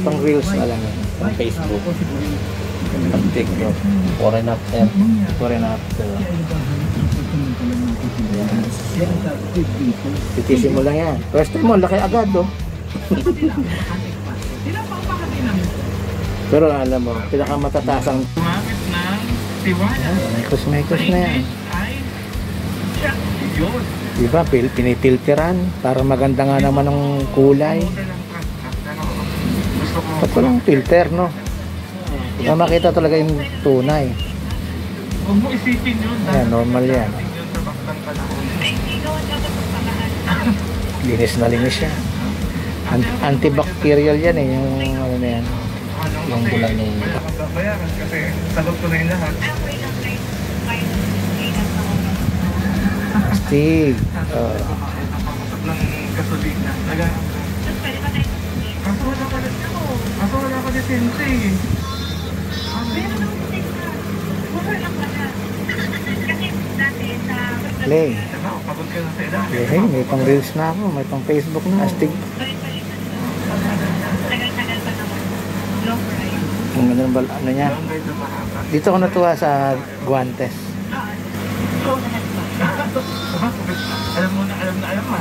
Pang reels na lang yan. Pang Facebook. Pang TikTok. Foreign after. Foreign after. Titisin mo lang yan. First time mo, laki agad oh. Pero alam mo, pinakamatataas ang Gumamit ng tiwala. mekos na yan. Ay, siya, yun. Diba, pinipilteran para maganda nga naman ang kulay. Gusto ko. Ba't walang filter, no? Para makita talaga yung tunay. Huwag mo isipin yun. Ayan, normal yan. Yun sa baklang panahon. Linis na linis siya. Antibacterial yan eh, yung ano na yan. Yung bulan ni... Bayaran kasi sagot ko na yung lahat. Astig. Nakapasok ng gasolina. Kaso wala ka lisensya eh. Play. Diba, pagod ka na sa edad. Hey, may pang reels na ako, may pang Facebook na. Astig. Ang ano niya. Dito ako natuwa sa Guantes. Alam mo na, alam mo.